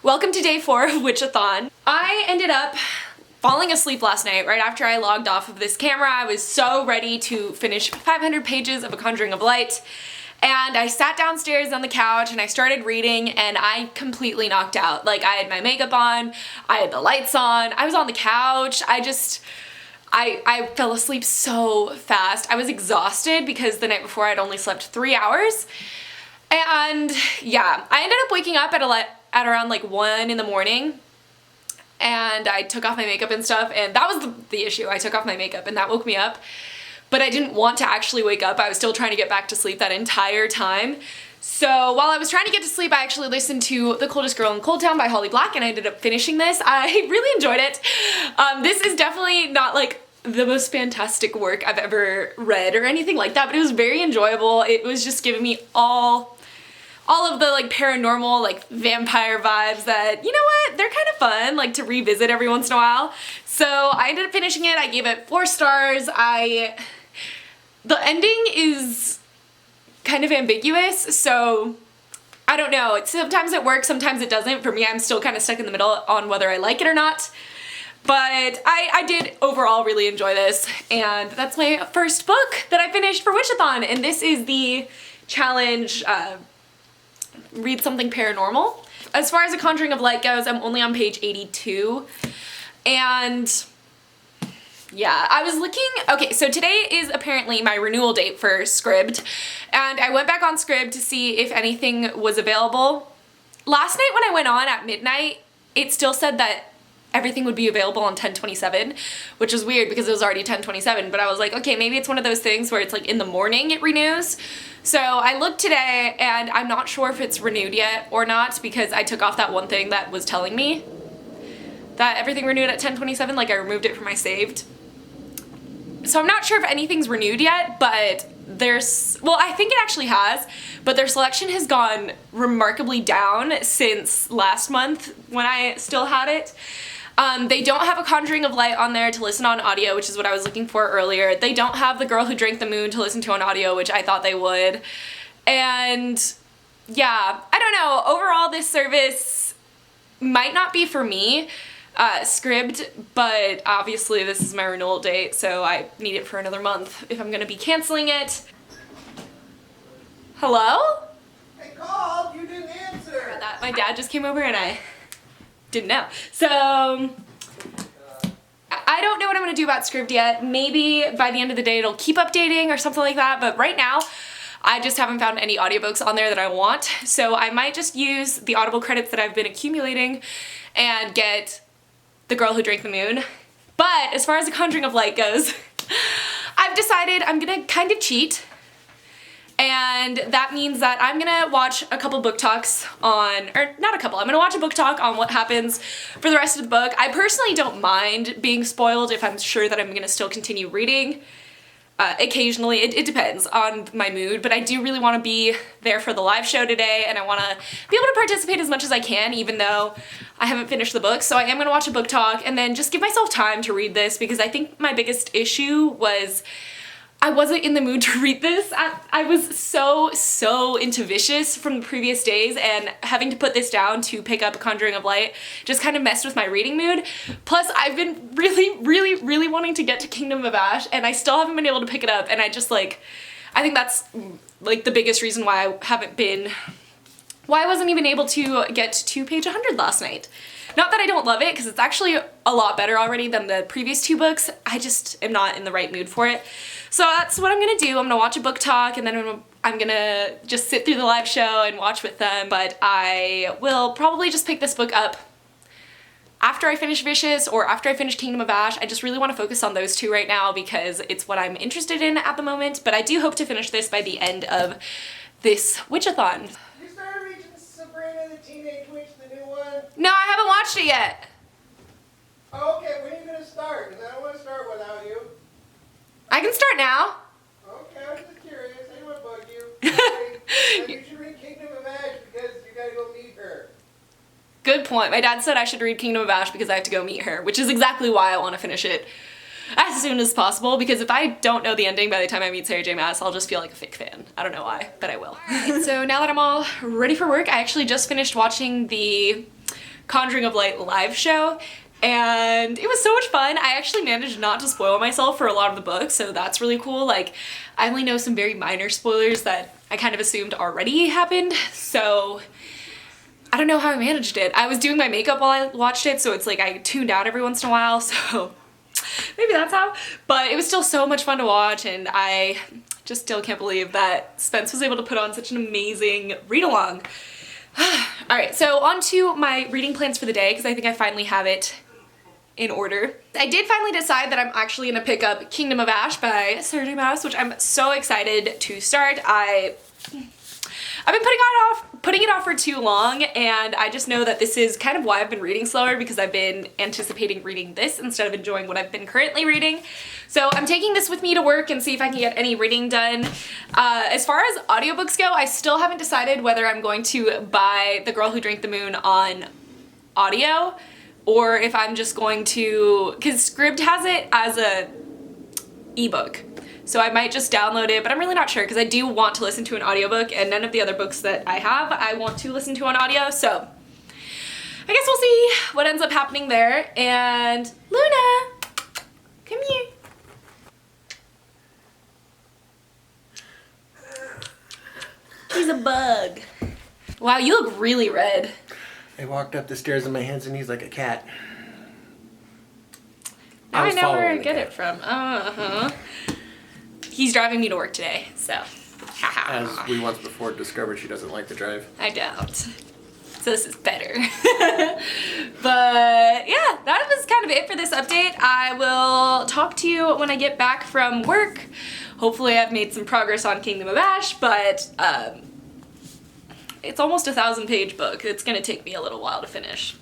Welcome to day 4 of Witchathon. I ended up falling asleep last night right after I logged off of this camera. I was so ready to finish 500 pages of A Conjuring of Light, and I sat downstairs on the couch and I started reading and I completely knocked out. Like, I had my makeup on, I had the lights on, I was on the couch, I fell asleep so fast. I was exhausted because the night before I'd only slept 3 hours. And yeah, I ended up waking up at around like 1 in the morning, and I took off my makeup and stuff, and that was the issue. I took off my makeup and that woke me up, but I didn't want to actually wake up. I was still trying to get back to sleep that entire time. So while I was trying to get to sleep, I actually listened to The Coldest Girl in Cold Town by Holly Black, and I ended up finishing this. I really enjoyed it. This is definitely not like the most fantastic work I've ever read or anything like that, but it was very enjoyable. It was just giving me all of the like paranormal, like vampire vibes that, you know what, they're kind of fun, like to revisit every once in a while. So I ended up finishing it. I gave it 4 stars. The ending is kind of ambiguous, so I don't know. Sometimes it works, sometimes it doesn't. For me, I'm still kind of stuck in the middle on whether I like it or not. But I did overall really enjoy this, and that's my first book that I finished for Witchathon, and this is the challenge, read something paranormal. As far as A Conjuring of Light goes, I'm only on page 82, and yeah, I was looking, okay, so today is apparently my renewal date for Scribd, and I went back on Scribd to see if anything was available. Last night when I went on at midnight, it still said that everything would be available on 10/27, which is weird because it was already 10/27, but I was like, okay, maybe it's one of those things where it's like in the morning it renews. So I looked today and I'm not sure if it's renewed yet or not because I took off that one thing that was telling me that everything renewed at 10/27, like I removed it from my saved. So I'm not sure if anything's renewed yet, but well, I think it actually has, but their selection has gone remarkably down since last month when I still had it. They don't have A Conjuring of Light on there to listen on audio, which is what I was looking for earlier. They don't have The Girl Who Drank the Moon to listen to on audio, which I thought they would. And yeah, I don't know. Overall, this service might not be for me, Scribd, but obviously this is my renewal date, so I need it for another month if I'm gonna be canceling it. Hello? I called, you didn't answer. That my dad just came over and I didn't know. So I don't know what I'm gonna do about Scribd yet. Maybe by the end of the day it'll keep updating or something like that, but right now I just haven't found any audiobooks on there that I want, so I might just use the Audible credits that I've been accumulating and get The Girl Who Drank the Moon. But as far as The Conjuring of Light goes, I've decided I'm gonna kind of cheat, and that means that I'm gonna watch a couple book talks on, or not a couple, I'm gonna watch a book talk on what happens for the rest of the book. I personally don't mind being spoiled if I'm sure that I'm gonna still continue reading. Occasionally, it depends on my mood, but I do really want to be there for the live show today, and I want to be able to participate as much as I can, even though I haven't finished the book. So I am going to watch a book talk and then just give myself time to read this, because I think my biggest issue was I wasn't in the mood to read this. I was so into Vicious from the previous days, and having to put this down to pick up A Conjuring of Light just kind of messed with my reading mood. Plus, I've been really wanting to get to Kingdom of Ash, and I still haven't been able to pick it up, and I think that's like the biggest reason why I wasn't even able to get to page 100 last night. Not that I don't love it, because it's actually a lot better already than the previous 2 books. I just am not in the right mood for it. So that's what I'm gonna do. I'm gonna watch a book talk, and then I'm gonna just sit through the live show and watch with them. But I will probably just pick this book up after I finish Vicious or after I finish Kingdom of Ash. I just really want to focus on those 2 right now because it's what I'm interested in at the moment. But I do hope to finish this by the end of this Witchathon. You started reading Sabrina the Teenage Witch, the new one? No, I haven't watched it yet. Oh, okay, when are you going to start? Because I don't want to start without you. I can start now. Okay, I was just curious. I didn't want to bug you. You should read Kingdom of Ash because you got to go meet her. Good point. My dad said I should read Kingdom of Ash because I have to go meet her, which is exactly why I want to finish it as soon as possible, because if I don't know the ending by the time I meet Sarah J Maas, I'll just feel like a fake fan. I don't know why, but I will. Alright, so now that I'm all ready for work, I actually just finished watching the Conjuring of Light live show, and it was so much fun. I actually managed not to spoil myself for a lot of the books, so that's really cool. Like, I only know some very minor spoilers that I kind of assumed already happened, so I don't know how I managed it. I was doing my makeup while I watched it, so it's like I tuned out every once in a while, so maybe that's how. But it was still so much fun to watch, and I just still can't believe that Spence was able to put on such an amazing read-along. Alright, so on to my reading plans for the day, because I think I finally have it in order. I did finally decide that I'm actually going to pick up Kingdom of Ash by Sarah J Maas, which I'm so excited to start. I've been putting it off for too long, and I just know that this is kind of why I've been reading slower, because I've been anticipating reading this instead of enjoying what I've been currently reading. So I'm taking this with me to work and see if I can get any reading done. As far as audiobooks go, I still haven't decided whether I'm going to buy The Girl Who Drank the Moon on audio, or if I'm just going to, because Scribd has it as a ebook. So I might just download it, but I'm really not sure, because I do want to listen to an audiobook, and none of the other books that I have I want to listen to on audio, so I guess we'll see what ends up happening there. And Luna, come here. He's a bug. Wow, you look really red. I walked up the stairs on my hands and knees like a cat. Now I know where to get it from. He's driving me to work today, so. As we once before discovered, she doesn't like to drive. I don't. So this is better. But yeah, that was kind of it for this update. I will talk to you when I get back from work. Hopefully I've made some progress on Kingdom of Ash, but it's almost a 1,000-page book. It's gonna take me a little while to finish.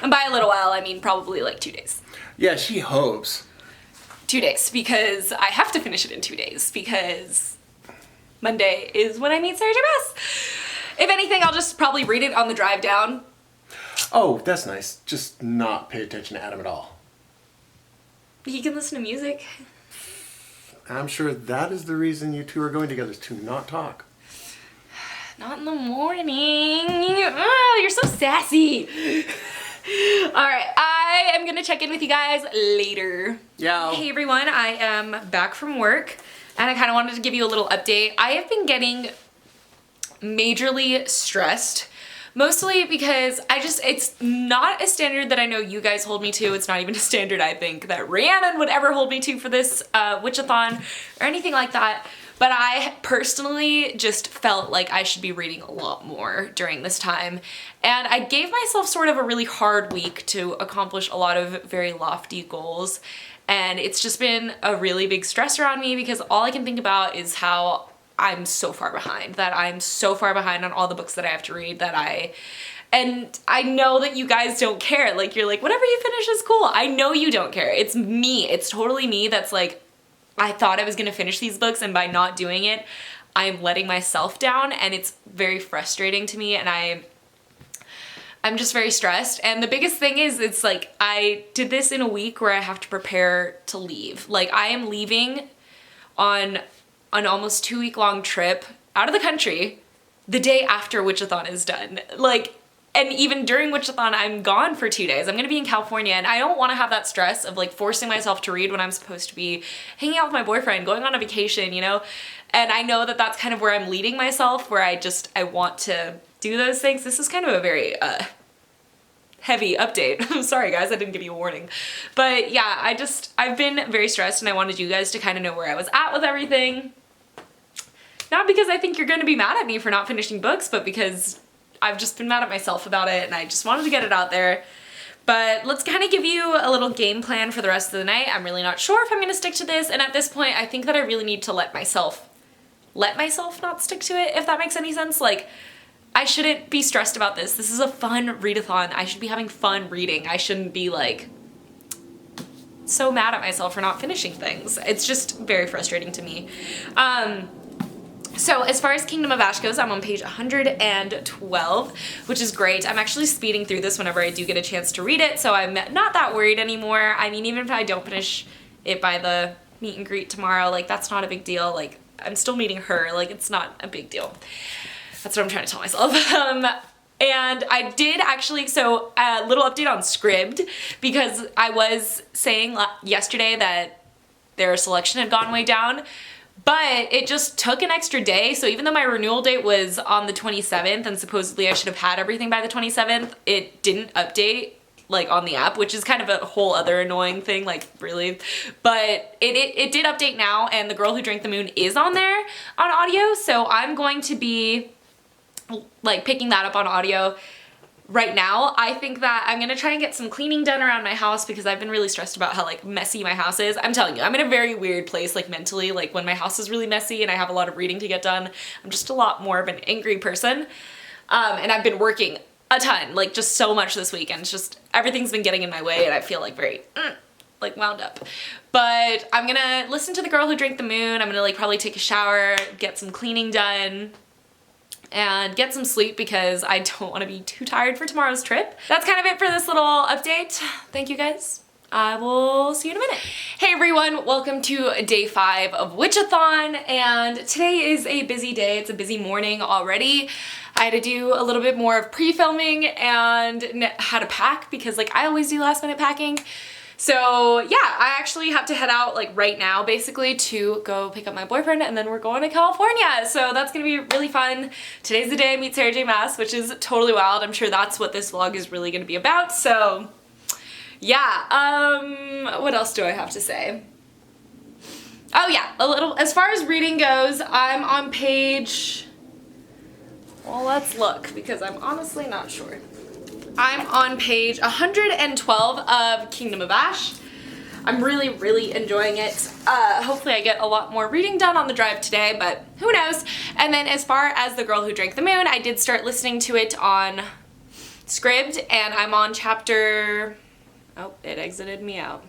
And by a little while, I mean probably like 2 days. Yeah, she hopes. 2 days, because I have to finish it in 2 days, because Monday is when I meet Sarah J Maas. If anything, I'll just probably read it on the drive down. Oh, that's nice. Just not pay attention to Adam at all. You can listen to music. I'm sure that is the reason you two are going together, is to not talk. Not in the morning. Oh, you're so sassy. Alright, I am gonna check in with you guys later. Yeah. Hey everyone, I am back from work, and I kind of wanted to give you a little update. I have been getting majorly stressed, mostly because it's not a standard that I know you guys hold me to. It's not even a standard I think that Rhiannon would ever hold me to for this Witchathon or anything like that. But I personally just felt like I should be reading a lot more during this time. And I gave myself sort of a really hard week to accomplish a lot of very lofty goals. And it's just been a really big stress around me, because all I can think about is how I'm so far behind. That I'm so far behind on all the books that I have to read and I know that you guys don't care. Like, you're like, whatever you finish is cool. I know you don't care. It's me. It's totally me that's like, I thought I was gonna finish these books, and by not doing it, I'm letting myself down, and it's very frustrating to me, and I'm just very stressed. And the biggest thing is, it's like, I did this in a week where I have to prepare to leave. Like, I am leaving on an almost 2-week-long trip out of the country the day after Witchathon is done. Like, and even during Witchathon, I'm gone for 2 days. I'm gonna be in California, and I don't wanna have that stress of like forcing myself to read when I'm supposed to be hanging out with my boyfriend, going on a vacation, you know? And I know that that's kind of where I'm leading myself, where I want to do those things. This is kind of a very heavy update. I'm sorry guys, I didn't give you a warning. But yeah, I've been very stressed, and I wanted you guys to kind of know where I was at with everything. Not because I think you're gonna be mad at me for not finishing books, but because I've just been mad at myself about it, and I just wanted to get it out there. But let's kind of give you a little game plan for the rest of the night. I'm really not sure if I'm gonna stick to this, and at this point, I think that I really need to let myself not stick to it, if that makes any sense. Like, I shouldn't be stressed about this. This is a fun readathon. I should be having fun reading. I shouldn't be like so mad at myself for not finishing things. It's just very frustrating to me. So as far as Kingdom of Ash goes, I'm on page 112, which is great. I'm actually speeding through this whenever I do get a chance to read it, so I'm not that worried anymore. I mean, even if I don't finish it by the meet and greet tomorrow, like, that's not a big deal. Like, I'm still meeting her. Like, it's not a big deal. That's what I'm trying to tell myself. And I did actually, so a little update on Scribd, because I was saying yesterday that their selection had gone way down, but it just took an extra day. So even though my renewal date was on the 27th and supposedly I should have had everything by the 27th, it didn't update like on the app, which is kind of a whole other annoying thing, like really. But it did update now, and The Girl Who Drank the Moon is on there on audio. So I'm going to be like picking that up on audio right now. I think that I'm gonna try and get some cleaning done around my house because I've been really stressed about how like messy my house is. I'm telling you, I'm in a very weird place like mentally, like when my house is really messy and I have a lot of reading to get done, I'm just a lot more of an angry person. And I've been working a ton, like just so much this weekend. It's just everything's been getting in my way and I feel like very like wound up. But I'm gonna listen to The Girl Who Drank the Moon. I'm gonna like probably take a shower, get some cleaning done, and get some sleep because I don't want to be too tired for tomorrow's trip. That's kind of it for this little update. Thank you guys. I will see you in a minute. Hey everyone, welcome to day 5 of Witchathon, and today is a busy day. It's a busy morning already. I had to do a little bit more of pre-filming and had to pack because like I always do last minute packing. So yeah, I actually have to head out like right now basically to go pick up my boyfriend, and then we're going to California. So that's gonna be really fun. Today's the day I meet Sarah J Maas, which is totally wild. I'm sure that's what this vlog is really gonna be about. So yeah, what else do I have to say? Oh yeah, a little, as far as reading goes, I'm on page, well let's look because I'm honestly not sure. I'm on page 112 of Kingdom of Ash. I'm really enjoying it. Hopefully I get a lot more reading done on the drive today, but who knows. And then as far as The Girl Who Drank the Moon, I did start listening to it on Scribd, and I'm on chapter, oh, it exited me out.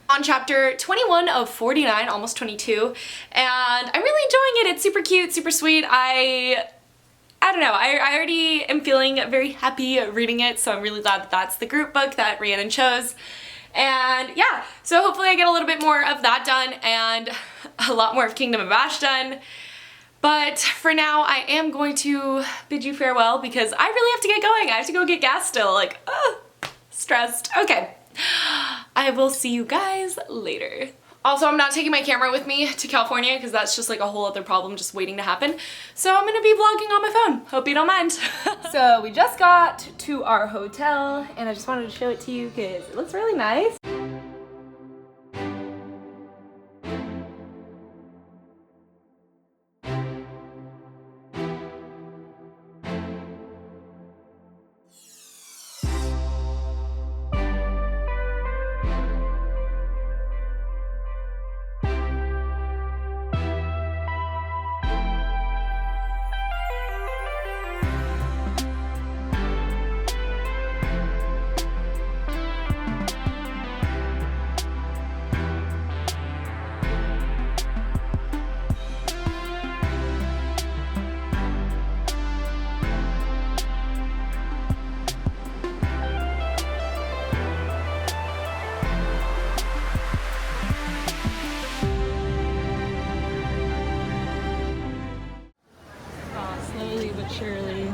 On chapter 21 of 49, almost 22, and I'm really enjoying it. It's super cute, super sweet. I don't know, I already am feeling very happy reading it, so I'm really glad that that's the group book that Rhiannon chose. And yeah, so hopefully I get a little bit more of that done and a lot more of Kingdom of Ash done. But for now, I am going to bid you farewell because I really have to get going. I have to go get gas still, like, stressed. Okay, I will see you guys later. Also, I'm not taking my camera with me to California because that's just like a whole other problem just waiting to happen. So I'm gonna be vlogging on my phone. Hope you don't mind. So we just got to our hotel and I just wanted to show it to you because it looks really nice. Slowly but surely.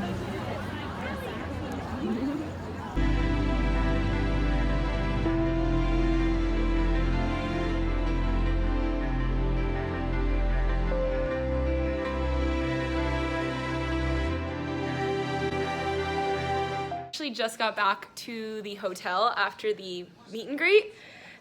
Actually just got back to the hotel after the meet and greet.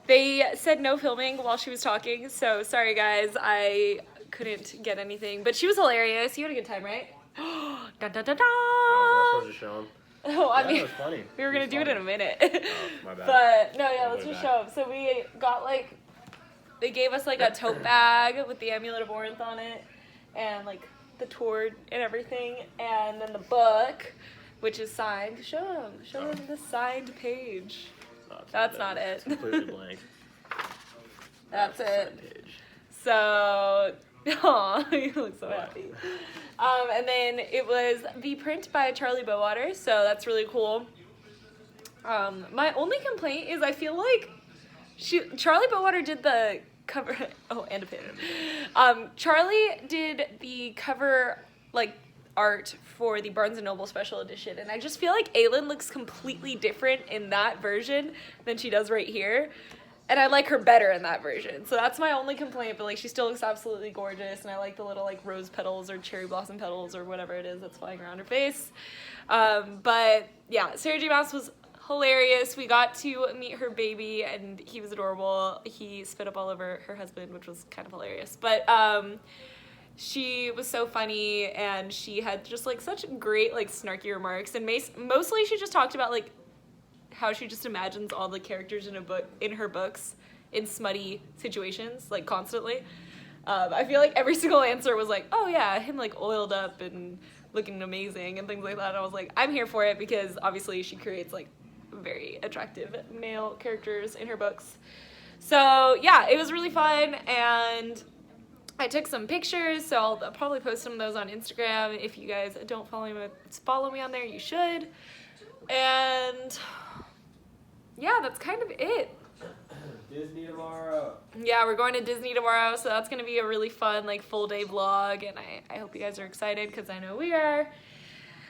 They said no filming while she was talking, so sorry guys, I couldn't get anything, but she was hilarious. You had a good time, right? Dun, dun, dun, dun. Oh, was I supposed to show him? Oh, I Yeah, mean, it was funny. we were gonna do it in a minute. Oh, my bad. But no, yeah, I'll let's go just back. show them. So we got like, they gave us like a tote bag with the Amulet of Orinth on it, and like the tour and everything, and then the book, which is signed. Show them the signed page. No, it's That's it. not it. It's completely blank. That's the it. side page. So, oh, you look so happy. And then it was the print by Charlie Bowater, so that's really cool. My only complaint is I feel like Charlie Bowater did the cover, oh, and a pin. Charlie did the cover, like, art for the Barnes & Noble special edition, and I just feel like Aylin looks completely different in that version than she does right here. And I like her better in that version. So that's my only complaint, but like she still looks absolutely gorgeous, and I like the little like rose petals or cherry blossom petals or whatever it is that's flying around her face. But yeah, Sarah J. Maas was hilarious. We got to meet her baby and he was adorable. He spit up all over her husband, which was kind of hilarious. But she was so funny, and she had just like such great like snarky remarks, and mostly she just talked about like how she just imagines all the characters in her books in smutty situations, like constantly. I feel like every single answer was like, oh yeah, him like oiled up and looking amazing and things like that. And I was like, I'm here for it, because obviously she creates like very attractive male characters in her books. So yeah, it was really fun, and I took some pictures, so I'll probably post some of those on Instagram. If you guys don't follow me on there, you should. And yeah, that's kind of it. Disney tomorrow. Yeah, we're going to Disney tomorrow, so that's going to be a really fun like full day vlog, and I hope you guys are excited, because I know we are.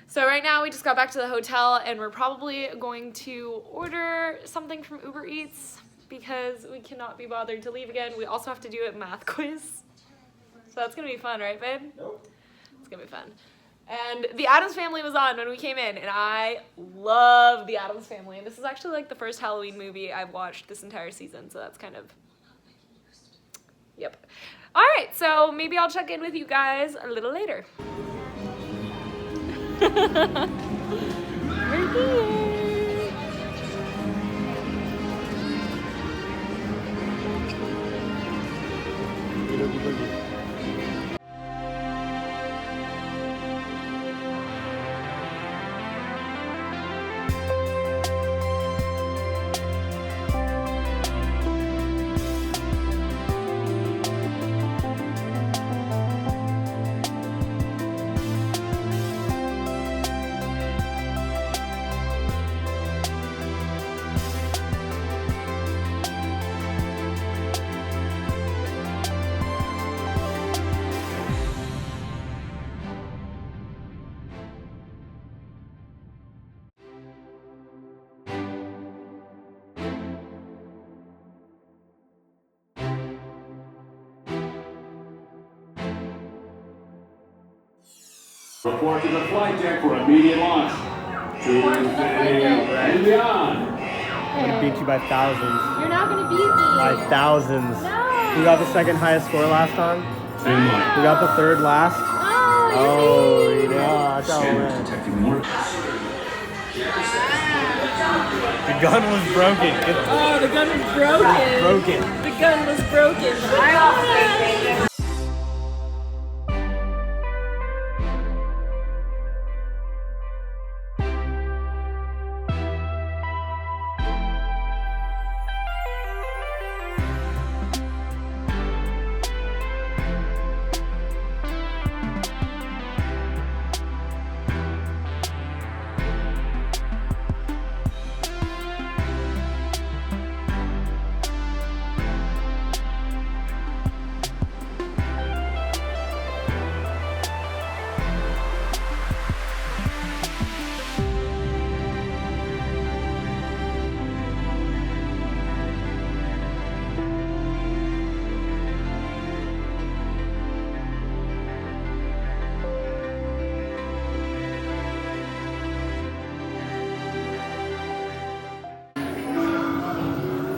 So right now we just got back to the hotel, and we're probably going to order something from Uber Eats, because we cannot be bothered to leave again. We also have to do a math quiz. So that's going to be fun, right, babe? Nope. It's going to be fun. And The Addams Family was on when we came in, and I love The Addams Family. And this is actually like the first Halloween movie I've watched this entire season, so that's kind of, yep. All right, so maybe I'll check in with you guys a little later. We're here. Report to the flight deck for immediate launch. To infinity and beyond. I'm gonna beat you by thousands. You're not gonna beat me. By thousands. No. Who got the second highest score last time? Finland. Who got the third last? Oh, you know, that's how it went. Detecting more. The gun was broken. Oh, the gun was broken. Broken. The gun was broken. I also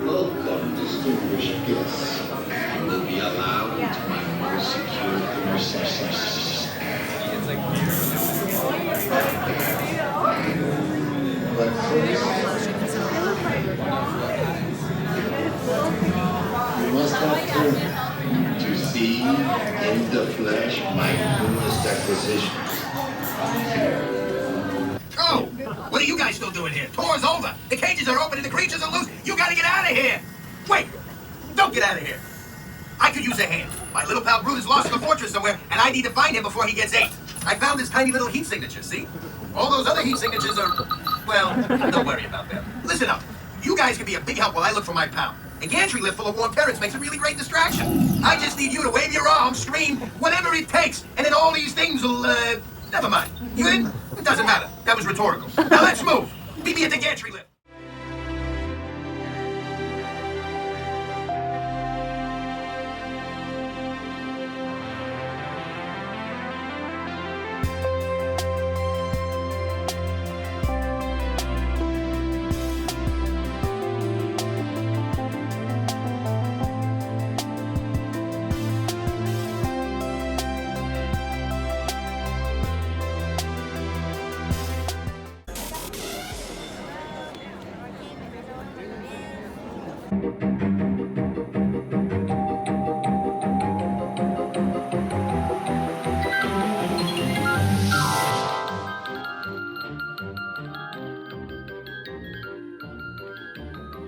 Welcome, distinguished guests. You will be allowed to my most secure processes. But first, you must have come to see in the flesh my newest acquisition. Oh, what are you guys still doing here? Tour's over. The cages are open and the creatures are loose. You gotta get out of here. Wait, don't get out of here. I could use a hand. My little pal Brutus lost in the fortress somewhere, and I need to find him before he gets ate. I found his tiny little heat signature, see? All those other heat signatures are, well, don't worry about them. Listen up. You guys can be a big help while I look for my pal. A gantry lift full of warm parrots makes a really great distraction. I just need you to wave your arms, scream, whatever it takes, and then all these things will, Never mind. You in? It doesn't matter. That was rhetorical. Now let's move. Meet me at the gantry lift.